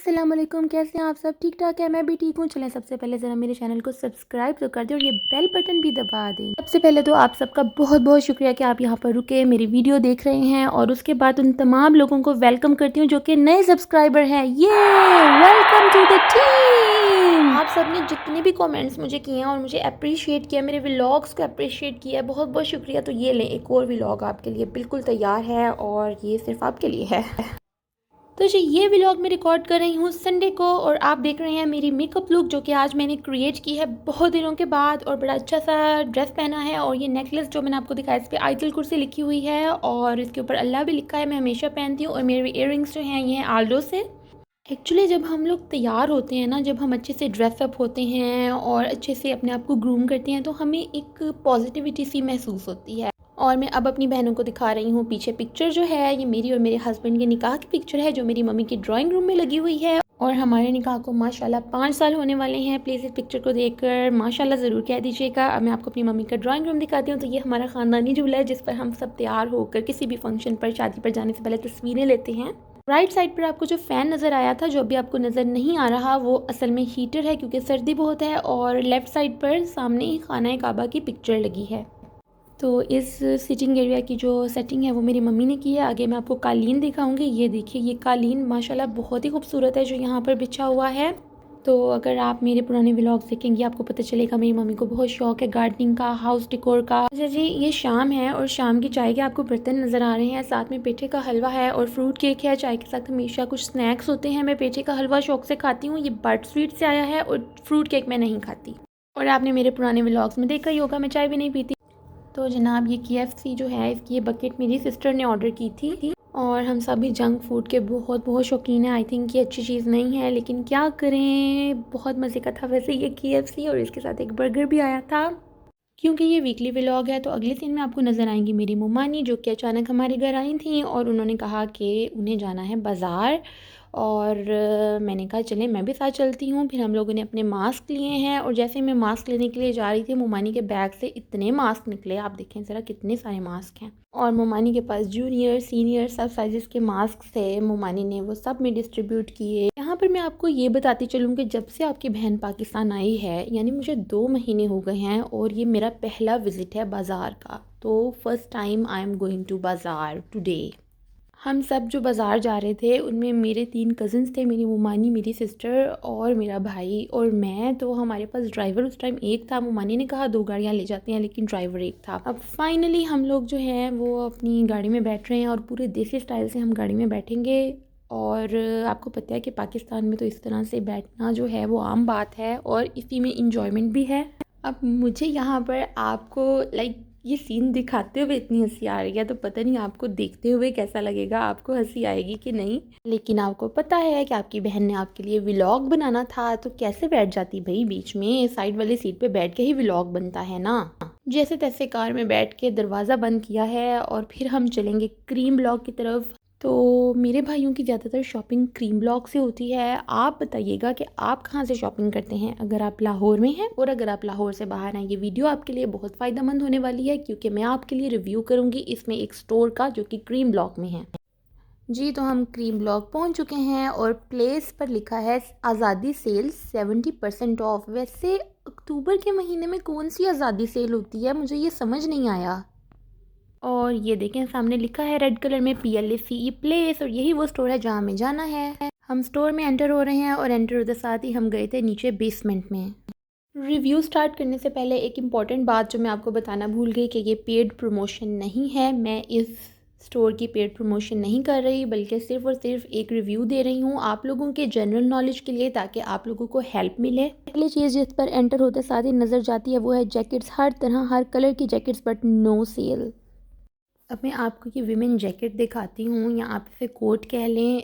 अस्सलाम वालेकुम, कैसे हैं आप सब? ठीक ठाक है, मैं भी ठीक हूँ। चलें सबसे पहले ज़रा मेरे चैनल को सब्सक्राइब तो कर दें और ये बेल बटन भी दबा दें। सबसे पहले तो आप सबका बहुत बहुत शुक्रिया कि आप यहाँ पर रुके मेरी वीडियो देख रहे हैं, और उसके बाद उन तमाम लोगों को वेलकम करती हूँ जो कि नए सब्सक्राइबर हैं। ये वेलकम टू द टीम। आप सब ने जितने भी कॉमेंट्स मुझे किए हैं और मुझे अप्रिशिएट किया, मेरे व्लॉग्स को अप्रिशिएट किया, बहुत बहुत शुक्रिया। तो ये लें, एक और व्लॉग आपके लिए बिल्कुल तैयार है और ये सिर्फ आपके लिए है। तो जी ये व्लॉग मैं रिकॉर्ड कर रही हूँ संडे को, और आप देख रहे हैं मेरी मेकअप लुक जो कि आज मैंने क्रिएट की है बहुत दिनों के बाद, और बड़ा अच्छा सा ड्रेस पहना है। और ये नेकलेस जो मैंने आपको दिखाया, इस पर आयतुल कुर्सी लिखी हुई है और इसके ऊपर अल्लाह भी लिखा है। मैं हमेशा पहनती हूँ। और मेरे इयररिंग्स जो हैं ये हैं आल्डो से। एक्चुअली जब हम लोग तैयार होते हैं ना, जब हम अच्छे से ड्रेसअप होते हैं और अच्छे से अपने आप को ग्रूम करते हैं, तो हमें एक पॉजिटिविटी सी महसूस होती है। और मैं अब अपनी बहनों को दिखा रही हूँ पीछे पिक्चर जो है, ये मेरी और मेरे हस्बैंड के निकाह की पिक्चर है जो मेरी मम्मी की ड्राइंग रूम में लगी हुई है। और हमारे निकाह को माशाल्लाह 5 साल होने वाले हैं। प्लीज़ इस पिक्चर को देखकर माशाल्लाह ज़रूर कह दीजिएगा। अब मैं आपको अपनी मम्मी का ड्राइंग रूम दिखाती हूँ। तो ये हमारा ख़ानदानी झूला है जिस पर हम सब तैयार होकर किसी भी फंक्शन पर, शादी पर जाने से पहले तस्वीरें लेते हैं। राइट साइड पर आपको जो फ़ैन नज़र आया था, जो अभी आपको नज़र नहीं आ रहा, वो असल में हीटर है क्योंकि सर्दी बहुत है। और लेफ़्ट साइड पर सामने ही खाना काबा की पिक्चर लगी है। तो इस सिटिंग एरिया की जो सेटिंग है वो मेरी मम्मी ने की है। आगे मैं आपको कालीन दिखाऊंगी। ये देखिए, ये कालीन माशाल्लाह बहुत ही खूबसूरत है जो यहाँ पर बिछा हुआ है। तो अगर आप मेरे पुराने व्लॉग्स देखेंगे आपको पता चलेगा मेरी मम्मी को बहुत शौक है गार्डनिंग का, हाउस डेकोर का। अच्छा जी, ये शाम है और शाम की चाय के आपको बर्तन नज़र आ रहे हैं। साथ में पेठे का हलवा है और फ्रूट केक है। चाय के साथ हमेशा कुछ स्नैक्स होते हैं। मैं पेठे का हलवा शौक से खाती हूँ, ये बट स्वीट से आया है, और फ्रूट केक मैं नहीं खाती। और आपने मेरे पुराने व्लॉग्स में देखा ही होगा मैं चाय भी नहीं पीती। तो जनाब ये KFC जो है, इसकी ये बकेट मेरी सिस्टर ने ऑर्डर की थी। और हम सभी जंक फूड के बहुत बहुत शौकीन हैं। आई थिंक ये अच्छी चीज़ नहीं है, लेकिन क्या करें, बहुत मज़े का था वैसे ये KFC। और इसके साथ एक बर्गर भी आया था। क्योंकि ये वीकली व्लॉग है तो अगले सीन में आपको नज़र आएंगी मेरी मुमानी, जो कि अचानक हमारे घर आई थी और उन्होंने कहा कि उन्हें जाना है बाज़ार। और मैंने कहा चलें, मैं भी साथ चलती हूँ। फिर हम लोगों ने अपने मास्क लिए हैं, और जैसे मैं मास्क लेने के लिए जा रही थी, मुमानी के बैग से इतने मास्क निकले, आप देखें ज़रा कितने सारे मास्क हैं। और मुमानी के पास जूनियर सीनियर सब साइज़ के मास्क थे। मुमानी ने वो सब में डिस्ट्रीब्यूट किए। यहाँ पर मैं आपको ये बताती चलूँ कि जब से आपकी बहन पाकिस्तान आई है, यानी मुझे 2 महीने हो गए हैं, और ये मेरा पहला विज़िट है बाज़ार का। तो first time I am going to bazaar today. हम सब जो बाज़ार जा रहे थे उनमें मेरे 3 कज़न्स थे, मेरी मुमानी, मेरी सिस्टर और मेरा भाई और मैं। तो हमारे पास ड्राइवर उस टाइम एक था। मुमानी ने कहा 2 गाड़ियाँ ले जाते हैं, लेकिन ड्राइवर एक था। अब फाइनली हम लोग जो हैं वो अपनी गाड़ी में बैठ रहे हैं, और पूरे देसी स्टाइल से हम गाड़ी में बैठेंगे। और आपको पता है कि पाकिस्तान में तो इस तरह से बैठना जो है वो आम बात है, और इसी में इंजॉयमेंट भी है। अब मुझे यहाँ पर आपको ये सीन दिखाते हुए इतनी हंसी आ रही है, तो पता नहीं आपको देखते हुए कैसा लगेगा, आपको हंसी आएगी कि नहीं। लेकिन आपको पता है कि आपकी बहन ने आपके लिए व्लॉग बनाना था, तो कैसे बैठ जाती भाई, बीच में साइड वाली सीट पे बैठ के ही व्लॉग बनता है ना। जैसे तैसे कार में बैठ के दरवाज़ा बंद किया है, और फिर हम चलेंगे क्रीम ब्लॉक की तरफ। तो मेरे भाइयों की ज़्यादातर शॉपिंग क्रीम ब्लॉक से होती है। आप बताइएगा कि आप कहाँ से शॉपिंग करते हैं, अगर आप लाहौर में हैं। और अगर आप लाहौर से बाहर हैं, ये वीडियो आपके लिए बहुत फ़ायदेमंद होने वाली है, क्योंकि मैं आपके लिए रिव्यू करूँगी इसमें एक स्टोर का जो कि क्रीम ब्लॉक में है। जी तो हम क्रीम ब्लॉक पहुँच चुके हैं, और प्लेस पर लिखा है आज़ादी सेल 70% ऑफ। वैसे अक्टूबर के महीने में कौन सी आज़ादी सेल होती है, मुझे ये समझ नहीं आया। और ये देखें सामने लिखा है रेड कलर में PLACE प्लेस, और यही वो स्टोर है जहाँ हमें जाना है। हम स्टोर में एंटर हो रहे हैं, और एंटर होते साथ ही हम गए थे नीचे बेसमेंट में। रिव्यू स्टार्ट करने से पहले एक इम्पॉर्टेंट बात जो मैं आपको बताना भूल गई कि ये पेड प्रमोशन नहीं है। मैं इस स्टोर की पेड प्रमोशन नहीं कर रही, बल्कि सिर्फ और सिर्फ एक रिव्यू दे रही हूँ आप लोगों के जनरल नॉलेज के लिए, ताकि आप लोगों को हेल्प मिले। पहली चीज़ जिस पर एंटर होते साथ ही नज़र जाती है वो है जैकेट्स, हर तरह हर कलर की जैकेट्स, बट नो सेल। अब मैं आपको ये विमेन जैकेट दिखाती हूँ, या आप इसे कोट कह लें।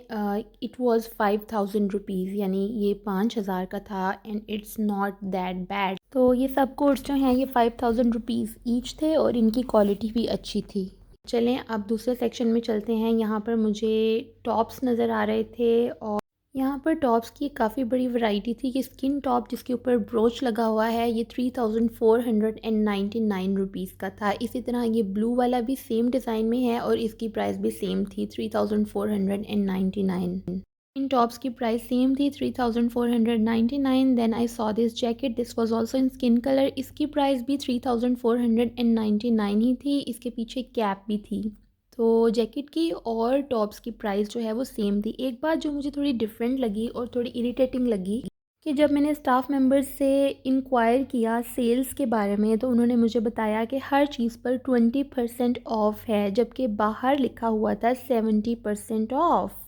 इट वाज 5000 रुपीज़, यानी ये 5000 का था, and it's not that bad. तो ये सब कोट्स जो हैं ये 5000 रुपीज़ ईच थे, और इनकी क्वालिटी भी अच्छी थी। चलें अब दूसरे सेक्शन में चलते हैं। यहाँ पर मुझे टॉप्स नज़र आ रहे थे, और यहाँ पर टॉप्स की काफ़ी बड़ी वैरायटी थी। कि स्किन टॉप जिसके ऊपर ब्रोच लगा हुआ है, ये 3499 रुपीज़ का था। इसी तरह ये ब्लू वाला भी सेम डिज़ाइन में है, और इसकी प्राइस भी सेम थी, 3499। इन टॉप्स की प्राइस सेम थी 3499। Then I saw this jacket, this was also in skin colour, इसकी प्राइस भी 3499 ही थी। इसके पीछे कैप भी थी। तो जैकेट की और टॉप्स की प्राइस जो है वो सेम थी। एक बात जो मुझे थोड़ी डिफरेंट लगी और थोड़ी इरिटेटिंग लगी कि जब मैंने स्टाफ मेंबर्स से इंक्वायर किया सेल्स के बारे में, तो उन्होंने मुझे बताया कि हर चीज़ पर 20% ऑफ है, जबकि बाहर लिखा हुआ था 70% ऑफ।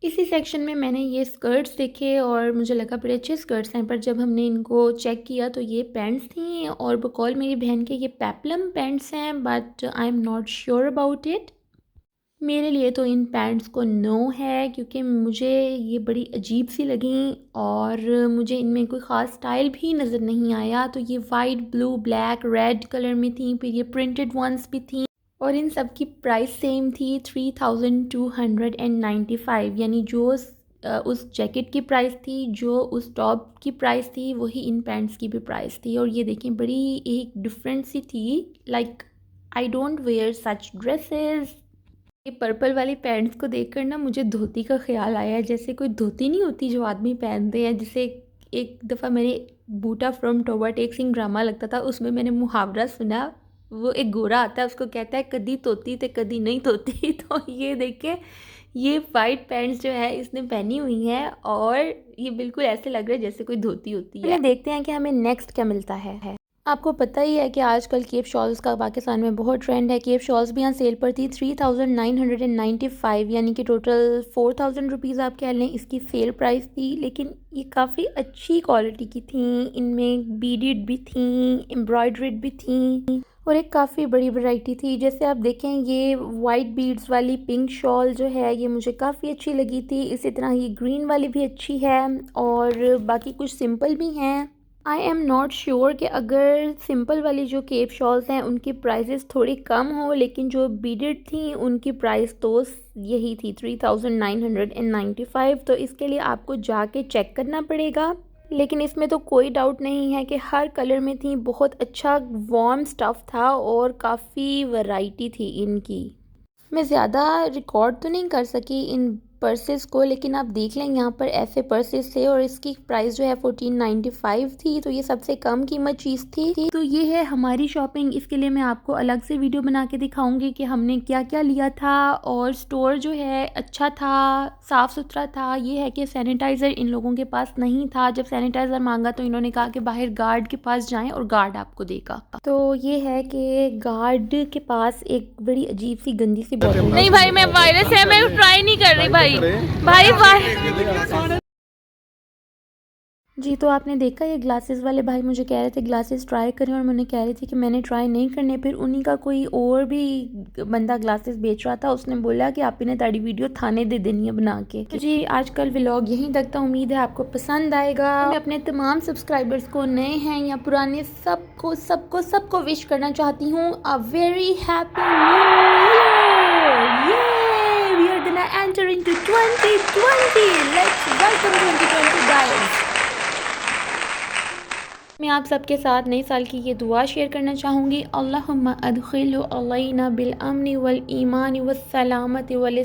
इसी सेक्शन में मैंने ये स्कर्ट्स देखे और मुझे लगा बड़े अच्छे स्कर्ट्स हैं, पर जब हमने इनको चेक किया तो ये पैंट्स थी और बकौल मेरी बहन के ये पेप्लम पैंट्स हैं, but I am not sure about it. मेरे लिए तो इन पैंट्स को नो है, क्योंकि मुझे ये बड़ी अजीब सी लगी और मुझे इनमें कोई ख़ास स्टाइल भी नज़र नहीं आया। तो ये white, blue, black, red colour में थी, फिर ये प्रिंटेड वंस भी थी और इन सब की प्राइस सेम थी 3295। यानी जो उस जैकेट की प्राइस थी, जो उस टॉप की प्राइस थी, वही इन पैंट्स की भी प्राइस थी। और ये देखें बड़ी एक डिफरेंट सी थी। Like I don't where such dresses. ये पर्पल वाली पैंट्स को देखकर ना मुझे धोती का ख्याल आया, जैसे कोई धोती नहीं होती जो आदमी पहनते हैं। जैसे एक दफ़ा मैंने बूटा फ्रॉम टोबा टेक सिंह ड्रामा लगता था, उसमें मैंने मुहावरा सुना। वो एक गोरा आता है, उसको कहता है कदी तोती ते कदी नहीं तोती। तो ये देखे, ये वाइट पैंट्स जो है इसने पहनी हुई हैं और ये बिल्कुल ऐसे लग रहा है जैसे कोई धोती होती है। देखते हैं कि हमें नेक्स्ट क्या मिलता है। आपको पता ही है कि आजकल केप शॉल्स का पाकिस्तान में बहुत ट्रेंड है। केप शॉल्स भी यहाँ सेल पर थी 3995, यानी कि टोटल 4000 रुपीज़ आप कह लें इसकी सेल प्राइस थी। लेकिन ये काफ़ी अच्छी क्वालिटी की थी, इनमें बीडेड भी थी, एम्ब्रॉयड्रेड भी थी और एक काफ़ी बड़ी वैरायटी थी। जैसे आप देखें ये वाइट बीड्स वाली पिंक शॉल जो है ये मुझे काफ़ी अच्छी लगी थी। इसी तरह ये ग्रीन वाली भी अच्छी है और बाकी कुछ सिंपल भी हैं। आई एम नॉट श्योर कि अगर सिंपल वाली जो केप शॉल्स हैं उनकी प्राइसेस थोड़ी कम हो, लेकिन जो बीडेड थी उनकी प्राइस तो यही थी 3995। तो इसके लिए आपको जाके चेक करना पड़ेगा। लेकिन इसमें तो कोई डाउट नहीं है कि हर कलर में थी, बहुत अच्छा वार्म स्टफ़ था और काफ़ी वैरायटी थी इनकी। मैं ज़्यादा रिकॉर्ड तो नहीं कर सकी इन पर्सेस को, लेकिन आप देख लें यहाँ पर ऐसे पर्सेस थे और इसकी प्राइस जो है 1495 थी। तो ये सबसे कम कीमत चीज़ थी। तो ये है हमारी शॉपिंग। इसके लिए मैं आपको अलग से वीडियो बना के दिखाऊंगी कि हमने क्या क्या लिया था। और स्टोर जो है अच्छा था, साफ़ सुथरा था। ये है कि सैनिटाइज़र इन लोगों के पास नहीं था। जब सैनिटाइज़र मांगा तो इन्होंने कहा कि बाहर गार्ड के पास जाएँ और गार्ड आपको देगा। तो ये है कि गार्ड के पास एक बड़ी अजीब सी गंदी सी बोतल। नहीं भाई, मैं वायरस है, मैं ट्राई नहीं कर रही भाई। भाई जी, तो आपने देखा ये ग्लासेस वाले भाई मुझे कह रहे थे ग्लासेस ट्राई करें और मैंने कह रही थी कि मैंने ट्राई नहीं करने। फिर उन्हीं का कोई और भी बंदा ग्लासेस बेच रहा था, उसने बोला कि आप इन्हें ताड़ी वीडियो थाने दे देनी है बना के। तो जी आजकल व्लॉग यहीं तक था, उम्मीद है आपको पसंद आएगा। मैं अपने तमाम सब्सक्राइबर्स को, नए हैं या पुराने, सबको सबको सबको विश करना चाहती हूँ a very happy new year. We are gonna enter into 2020। Let's welcome 2020 guys. मैं आप सबके साथ नए साल की ये दुआ शेयर करना चाहूँगी। अल्लाहुम्मा अदखिलहु अलैना बिल अम्नि वल ईमानि वस सलामति वल